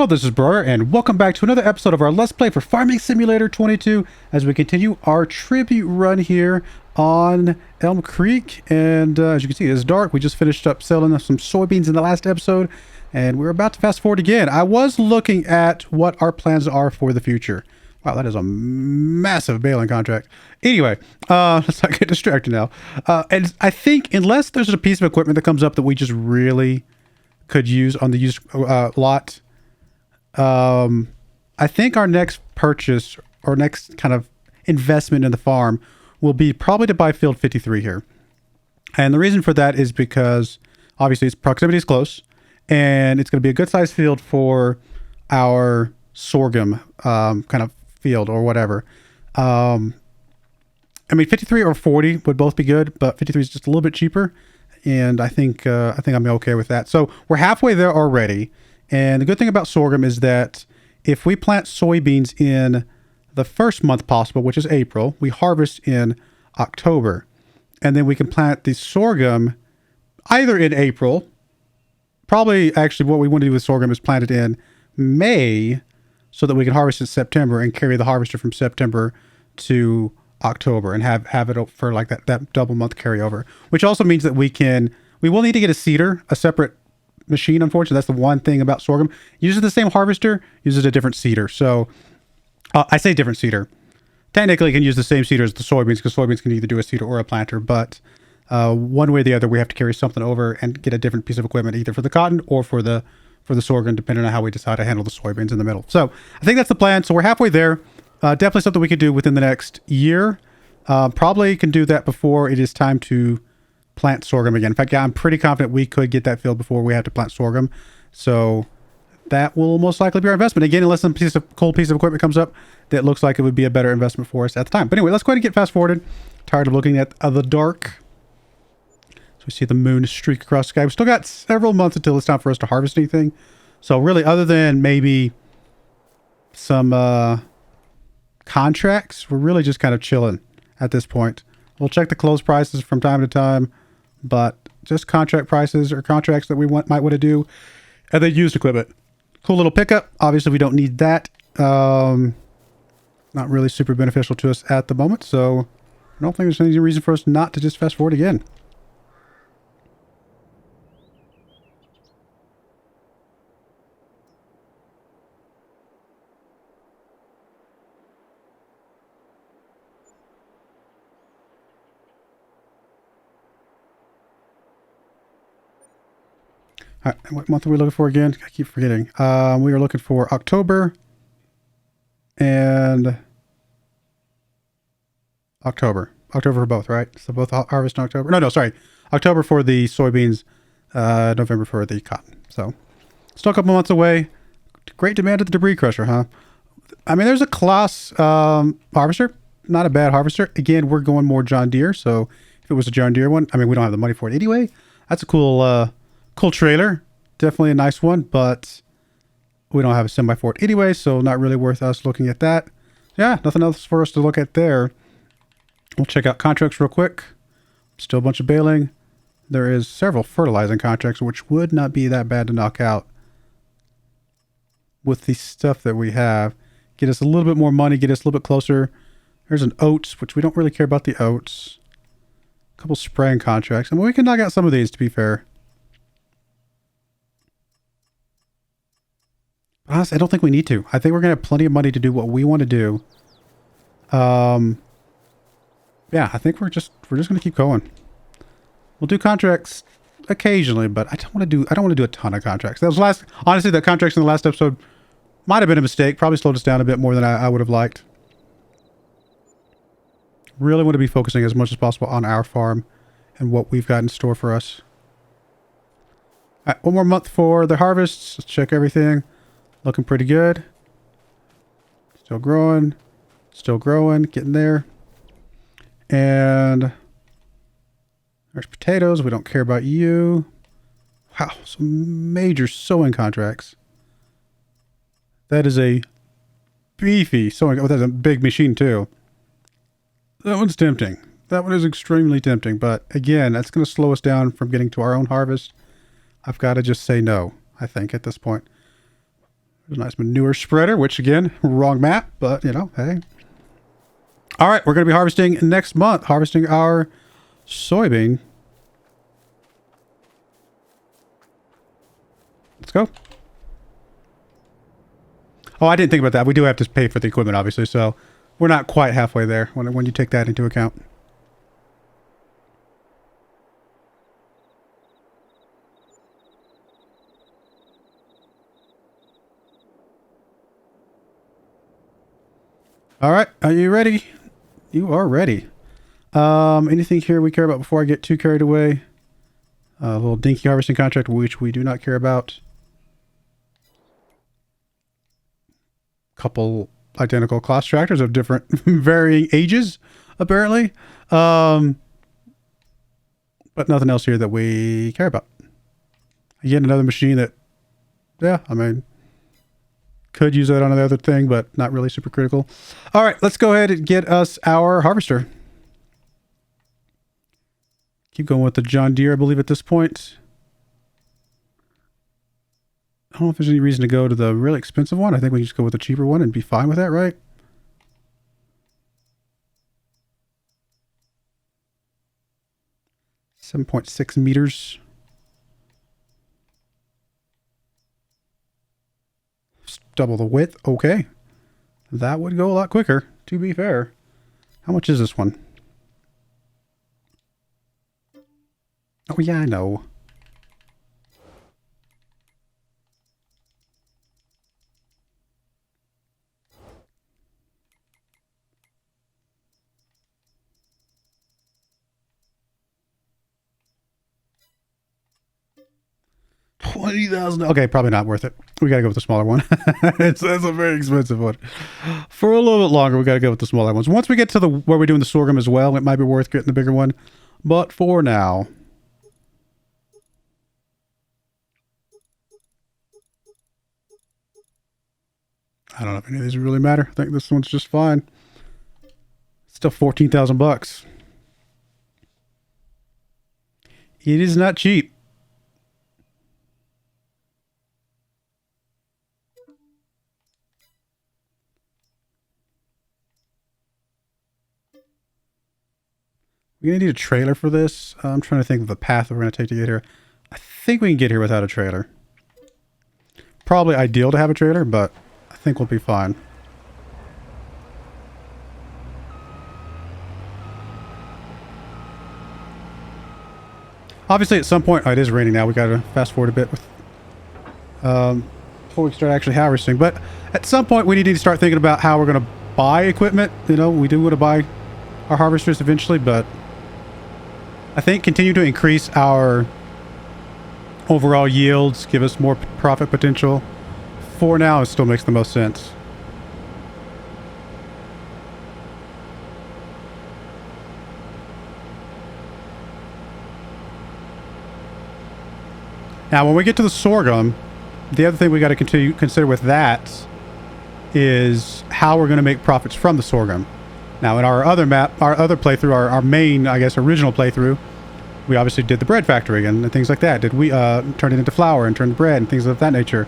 Hello, this is Broyar, and welcome back to another episode of our Let's Play for Farming Simulator 22 as we continue our tribute run here on Elmcreek. And as you can see, it's dark. We just finished up selling some soybeans in the last episode, and we're about to fast forward again. I was looking at what our plans are for the future. Wow, that is a massive baling contract. Anyway, let's not get distracted now. And I think unless there's a piece of equipment that comes up that we just really could use on the used lot, I think our next purchase or next kind of investment in the farm will be probably to buy field 53 here. And the reason for that is because obviously its proximity is close and it's going to be a good sized field for our sorghum kind of field or whatever. I mean 53 or 40 would both be good, but 53 is just a little bit cheaper, and I think I'm okay with that. So we're halfway there already. And the good thing about sorghum is that if we plant soybeans in the first month possible, which is April, we harvest in October. And then we can plant the sorghum either in April. Probably actually what we want to do with sorghum is plant it in May so that we can harvest in September and carry the harvester from September to October and have it for like that double month carryover, which also means that we will need to get a seeder, a separate machine. Unfortunately, that's the one thing about sorghum. Uses the same harvester, uses a different seeder. So I say different seeder. Technically, you can use the same seeder as the soybeans because soybeans can either do a seeder or a planter. But one way or the other, we have to carry something over and get a different piece of equipment either for the cotton or for the sorghum, depending on how we decide to handle the soybeans in the middle. So I think that's the plan. So we're halfway there. Definitely something we could do within the next year. Probably can do that before it is time to plant sorghum again. In fact, yeah, I'm pretty confident we could get that field before we have to plant sorghum. So that will most likely be our investment. Again, unless some cool piece of equipment comes up that looks like it would be a better investment for us at the time. But anyway, let's go ahead and get fast forwarded. Tired of looking at the dark. So we see the moon streak across the sky. We've still got several months until it's time for us to harvest anything. So really, other than maybe some contracts, we're really just kind of chilling at this point. We'll check the close prices from time to time, but just contract prices or contracts that we might want to do. And then used equipment. Cool little pickup. Obviously, we don't need that. Not really super beneficial to us at the moment, so I don't think there's any reason for us not to just fast forward again. All right, what month are we looking for again? I keep forgetting. We are looking for October and October. October for both, right? So both harvest in October. No, sorry. October for the soybeans, November for the cotton. So still a couple months away. Great demand at the debris crusher, huh? I mean, there's a class harvester. Not a bad harvester. Again, we're going more John Deere. So if it was a John Deere one, I mean, we don't have the money for it anyway. That's a cool trailer, definitely a nice one, but we don't have a semi for it anyway, so not really worth us looking at that. Yeah, nothing else for us to look at there. We'll check out contracts real quick. Still a bunch of baling. There is several fertilizing contracts, which would not be that bad to knock out with the stuff that we have. Get us a little bit more money, get us a little bit closer. There's an oats, which we don't really care about the oats. A couple spraying contracts, and we can knock out some of these, to be fair. Honestly, I don't think we need to. I think we're going to have plenty of money to do what we want to do. Yeah, I think we're just going to keep going. We'll do contracts occasionally, but I don't want to do a ton of contracts. That was honestly, the contracts in the last episode might have been a mistake. Probably slowed us down a bit more than I would have liked. Really want to be focusing as much as possible on our farm and what we've got in store for us. All right, one more month for the harvests. Let's check everything. Looking pretty good. Still growing, getting there. And there's potatoes. We don't care about you. Wow, some major sowing contracts. That is a beefy sowing. Oh, that's a big machine too. That one's tempting. That one is extremely tempting. But again, that's going to slow us down from getting to our own harvest. I've got to just say no, I think, at this point. There's a nice manure spreader, which again, wrong map, but you know, hey. All right, we're going to be harvesting next month, harvesting our soybean. Let's go. Oh, I didn't think about that. We do have to pay for the equipment, obviously, so we're not quite halfway there when you take that into account. All right, are you ready? You are ready. Anything here we care about before I get too carried away? A little dinky harvesting contract, which we do not care about. Couple identical class tractors of different varying ages, apparently. But nothing else here that we care about. Again, another machine that, yeah, I mean, could use that on the other thing, but not really super critical. All right, let's go ahead and get us our harvester. Keep going with the John Deere, I believe, at this point. I don't know if there's any reason to go to the really expensive one. I think we can just go with the cheaper one and be fine with that, right? $7.6 meters. Double the width. Okay. That would go a lot quicker, to be fair. How much is this one? Oh, yeah, I know. $20,000. Okay, probably not worth it. We gotta go with the smaller one. That's a very expensive one. For a little bit longer, we gotta go with the smaller ones. Once we get to where we're doing the sorghum as well, it might be worth getting the bigger one. But for now, I don't know if any of these really matter. I think this one's just fine. Still $14,000. It is not cheap. We're going to need a trailer for this. I'm trying to think of the path that we're going to take to get here. I think we can get here without a trailer. Probably ideal to have a trailer, but I think we'll be fine. Obviously, at some point... Oh, it is raining now. We got to fast forward a bit with, before we start actually harvesting. But at some point, we need to start thinking about how we're going to buy equipment. You know, we do want to buy our harvesters eventually, but I think continue to increase our overall yields, give us more profit potential. For now, it still makes the most sense. Now, when we get to the sorghum, the other thing we got to consider with that is how we're going to make profits from the sorghum. Now, in our other map, our other playthrough, our main, I guess, original playthrough, we obviously did the bread factory and things like that. Did we turn it into flour and turn to bread and things of that nature?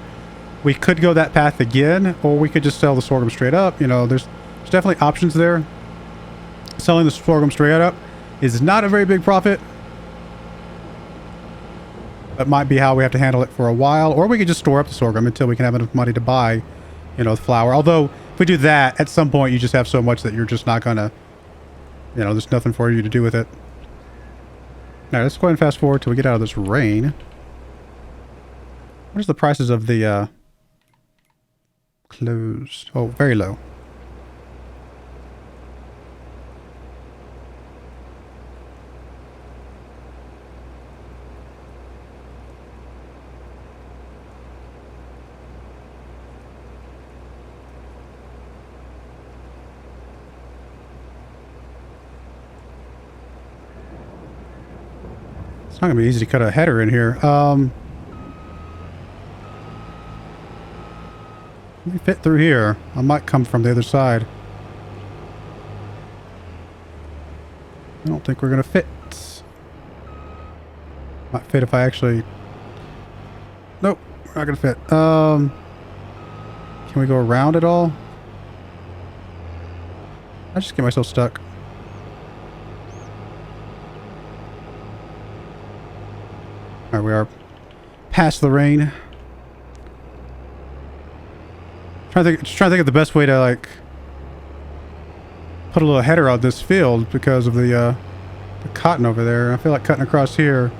We could go that path again, or we could just sell the sorghum straight up. You know, there's definitely options there. Selling the sorghum straight up is not a very big profit. That might be how we have to handle it for a while, or we could just store up the sorghum until we can have enough money to buy, you know, the flour. Although, if we do that, at some point you just have so much that you're just not gonna, you know, there's nothing for you to do with it. All right, let's go ahead and fast forward till we get out of this rain. What is the prices of the clothes? Oh, very low. It's not gonna be easy to cut a header in here. Let me fit through here. I might come from the other side. I don't think we're gonna fit. Might fit if I actually... Nope, we're not gonna fit. Can we go around at all? I just get myself stuck. Alright, we are past the rain. Just trying to think of the best way to, like, put a little header on this field because of the cotton over there. I feel like cutting across here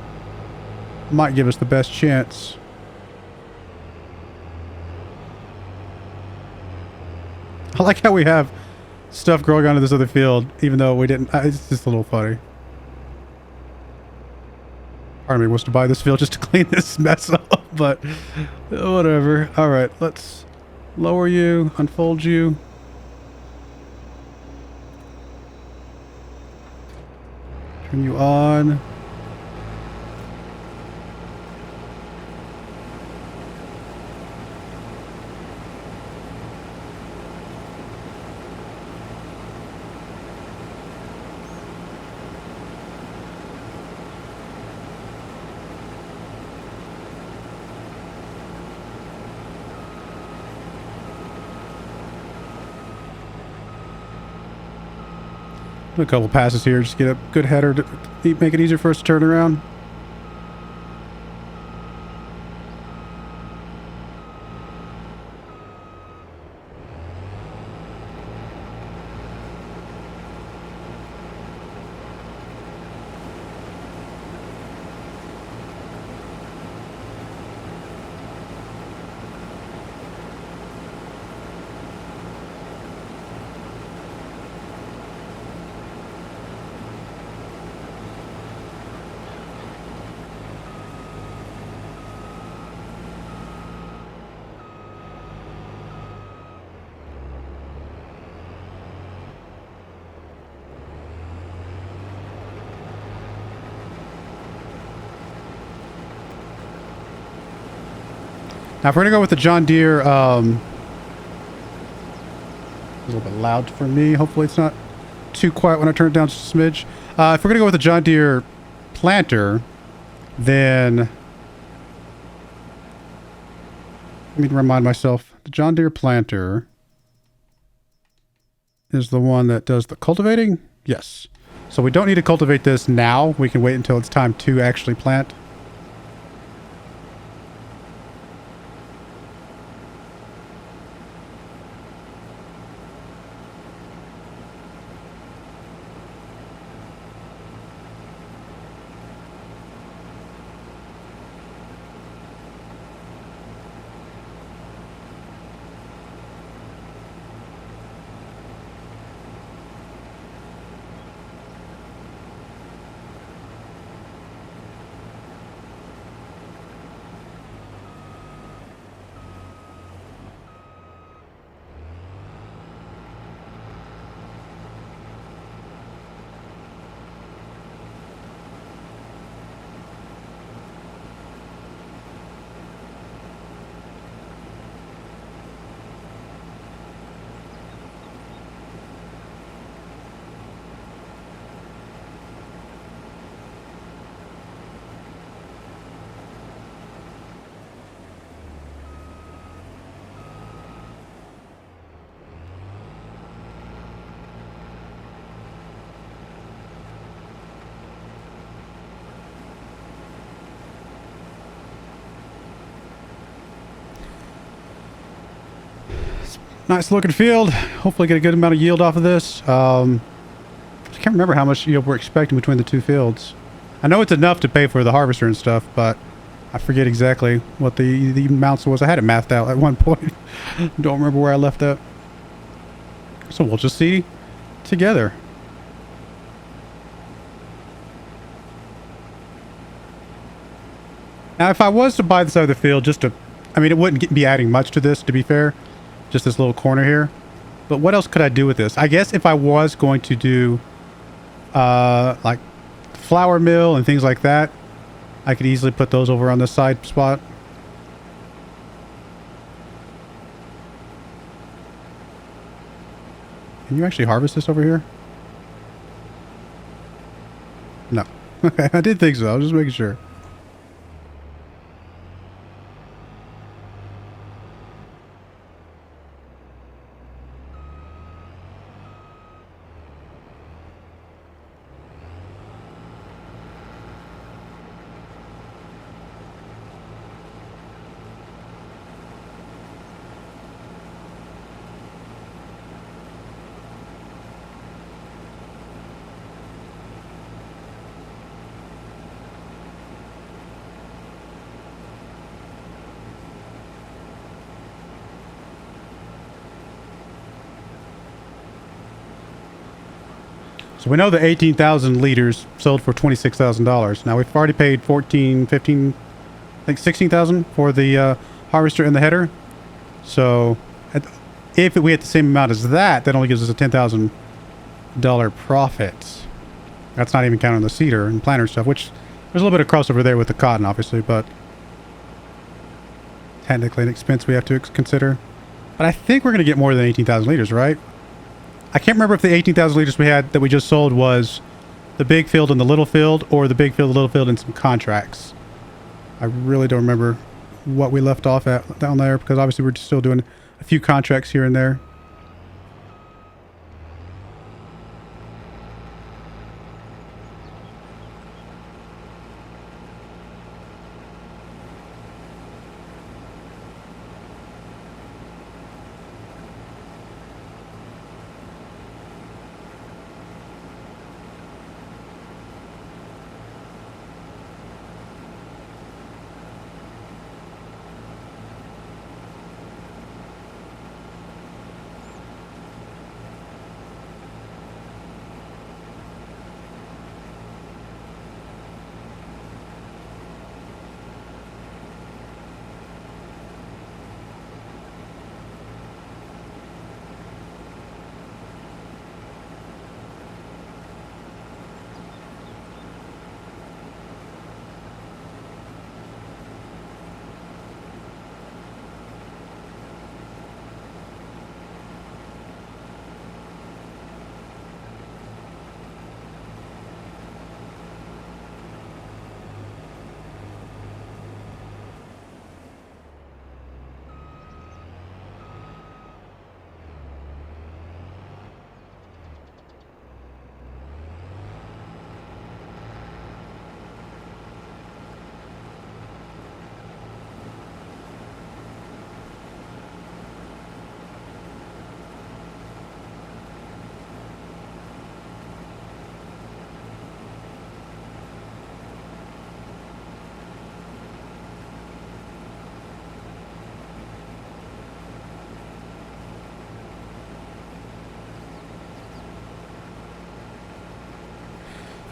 might give us the best chance. I like how we have stuff growing onto this other field, even though we didn't. It's just a little funny. Part of me wants to buy this field just to clean this mess up, but whatever. All right, let's lower you, unfold you. Turn you on. Do a couple passes here, just get a good header to make it easier for us to turn around. Now, if we're going to go with the John Deere, a little bit loud for me. Hopefully it's not too quiet when I turn it down just a smidge. If we're going to go with the John Deere planter, then let me remind myself. The John Deere planter is the one that does the cultivating? Yes. So we don't need to cultivate this now. We can wait until it's time to actually plant. Nice looking field. Hopefully get a good amount of yield off of this. I can't remember how much yield we're expecting between the two fields. I know it's enough to pay for the harvester and stuff, but I forget exactly what the amounts was. I had it mathed out at one point. Don't remember where I left that. So we'll just see together. Now, if I was to buy this side of the field, just to, I mean, it wouldn't be adding much to this, to be fair. Just this little corner here. But what else could I do with this? I guess if I was going to do like flour mill and things like that, I could easily put those over on this side spot. Can you actually harvest this over here? No. Okay, I did think so. I was just making sure. So we know the 18,000 liters sold for $26,000. Now we've already paid 14, 15, I think 16,000 for the harvester and the header. So if we had the same amount as that, that only gives us a $10,000 profit. That's not even counting the seeder and planter stuff, which there's a little bit of crossover there with the cotton, obviously, but technically an expense we have to consider. But I think we're going to get more than 18,000 liters, right? I can't remember if the 18,000 liters we had that we just sold was the big field and the little field, or the big field, the little field, and some contracts. I really don't remember what we left off at down there, because obviously we're still doing a few contracts here and there.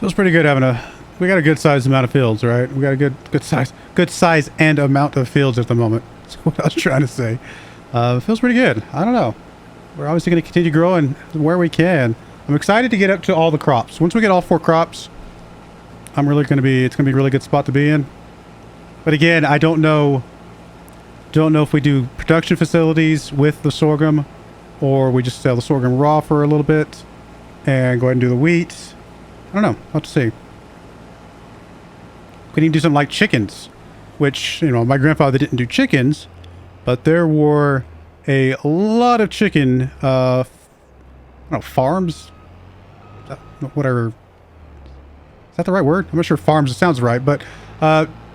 Feels pretty good having we got a good sized amount of fields, right? We got a good size and amount of fields at the moment. That's what I was trying to say. It feels pretty good. I don't know. We're obviously going to continue growing where we can. I'm excited to get up to all the crops. Once we get all 4 crops, it's going to be a really good spot to be in. But again, I don't know if we do production facilities with the sorghum, or we just sell the sorghum raw for a little bit and go ahead and do the wheat. I don't know. I'll have to see. We can even do something like chickens, which, you know, my grandfather didn't do chickens, but there were a lot of chicken, I don't know, farms? Whatever. Is that the right word? I'm not sure if farms sounds right, but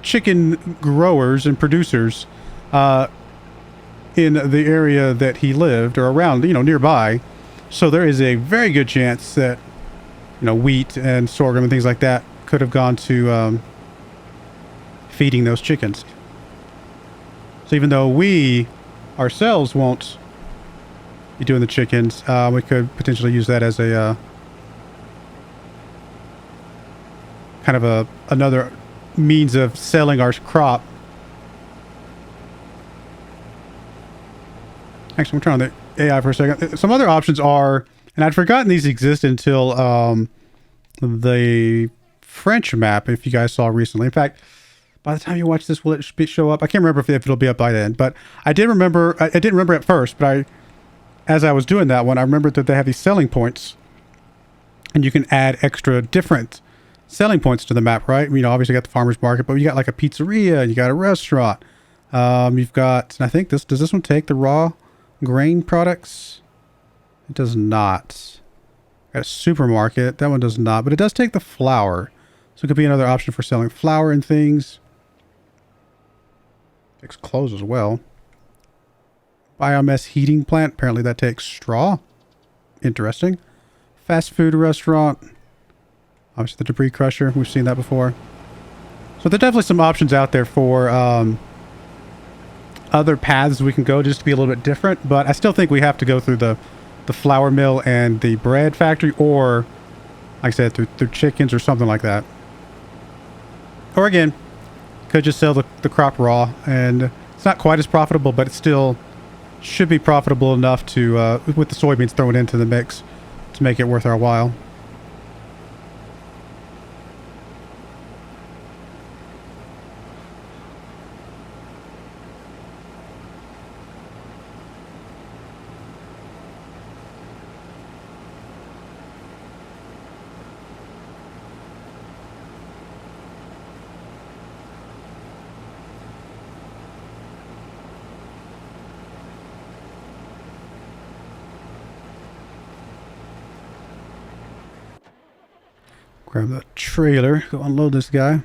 chicken growers and producers in the area that he lived, or around, you know, nearby. So there is a very good chance that, you know, wheat and sorghum and things like that could have gone to feeding those chickens. So even though we ourselves won't be doing the chickens, we could potentially use that as a kind of another means of selling our crop. Actually, I'm trying the AI for a second. Some other options are, and I'd forgotten these existed until the French map, if you guys saw recently. In fact, by the time you watch this, will it show up? I can't remember if it'll be up by then, but I didn't remember at first, but as I was doing that one, I remembered that they have these selling points, and you can add extra different selling points to the map, right? You know, obviously you got the farmer's market, but you got like a pizzeria, and you got a restaurant. You've got, I think does this one take the raw grain products? It does not. Got a supermarket. That one does not, but it does take the flour. So it could be another option for selling flour and things. Takes clothes as well. Biomass heating plant. Apparently that takes straw. Interesting. Fast food restaurant. Obviously the debris crusher. We've seen that before. So there's definitely some options out there for other paths we can go just to be a little bit different. But I still think we have to go through the flour mill and the bread factory, or like I said, through chickens or something like that. Or again, could just sell the crop raw, and it's not quite as profitable, but it still should be profitable enough to, with the soybeans thrown into the mix, to make it worth our while. Grab the trailer, go unload this guy.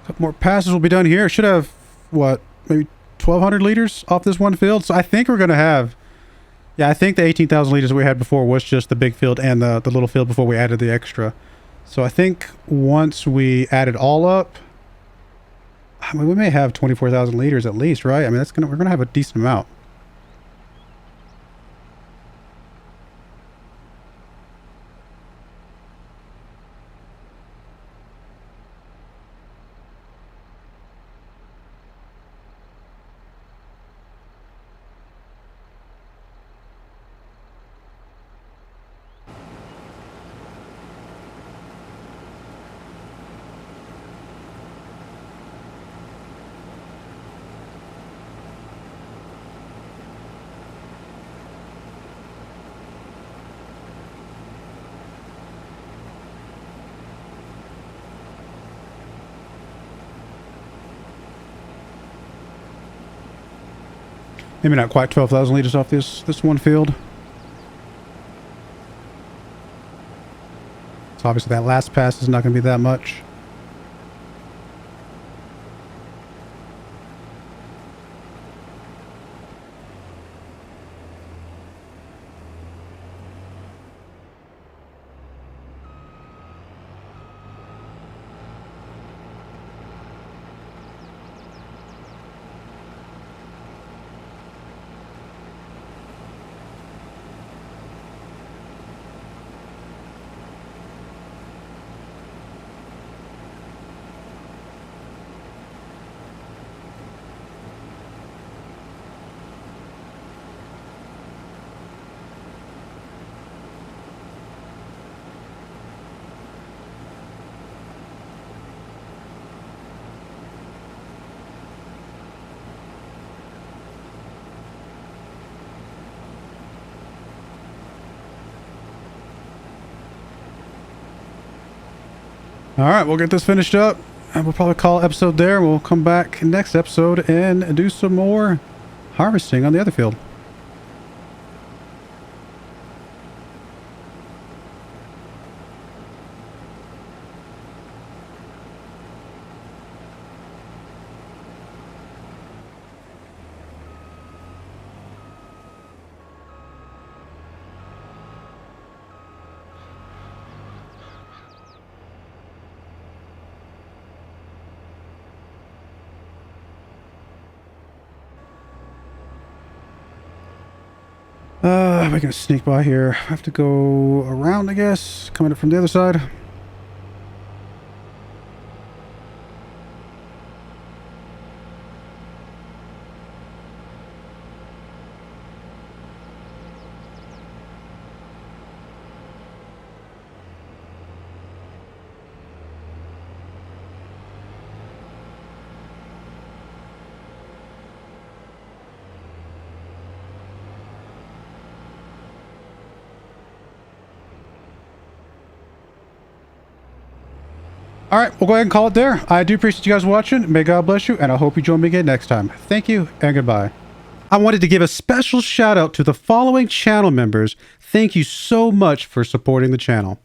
Couple more passes will be done here. Should have, what, maybe 1,200 liters off this one field. So I think we're going to have, yeah, I think the 18,000 liters we had before was just the big field and the little field before we added the extra. So I think once we add it all up, I mean, we may have 24,000 liters at least, right? I mean, we're going to have a decent amount. Maybe not quite 12,000 liters off this one field. So obviously that last pass is not going to be that much. All right, we'll get this finished up, and we'll probably call episode there. We'll come back next episode and do some more harvesting on the other field. We're gonna sneak by here. I have to go around, I guess. Coming up from the other side. All right, we'll go ahead and call it there. I do appreciate you guys watching. May God bless you, and I hope you join me again next time. Thank you, and goodbye. I wanted to give a special shout out to the following channel members. Thank you so much for supporting the channel.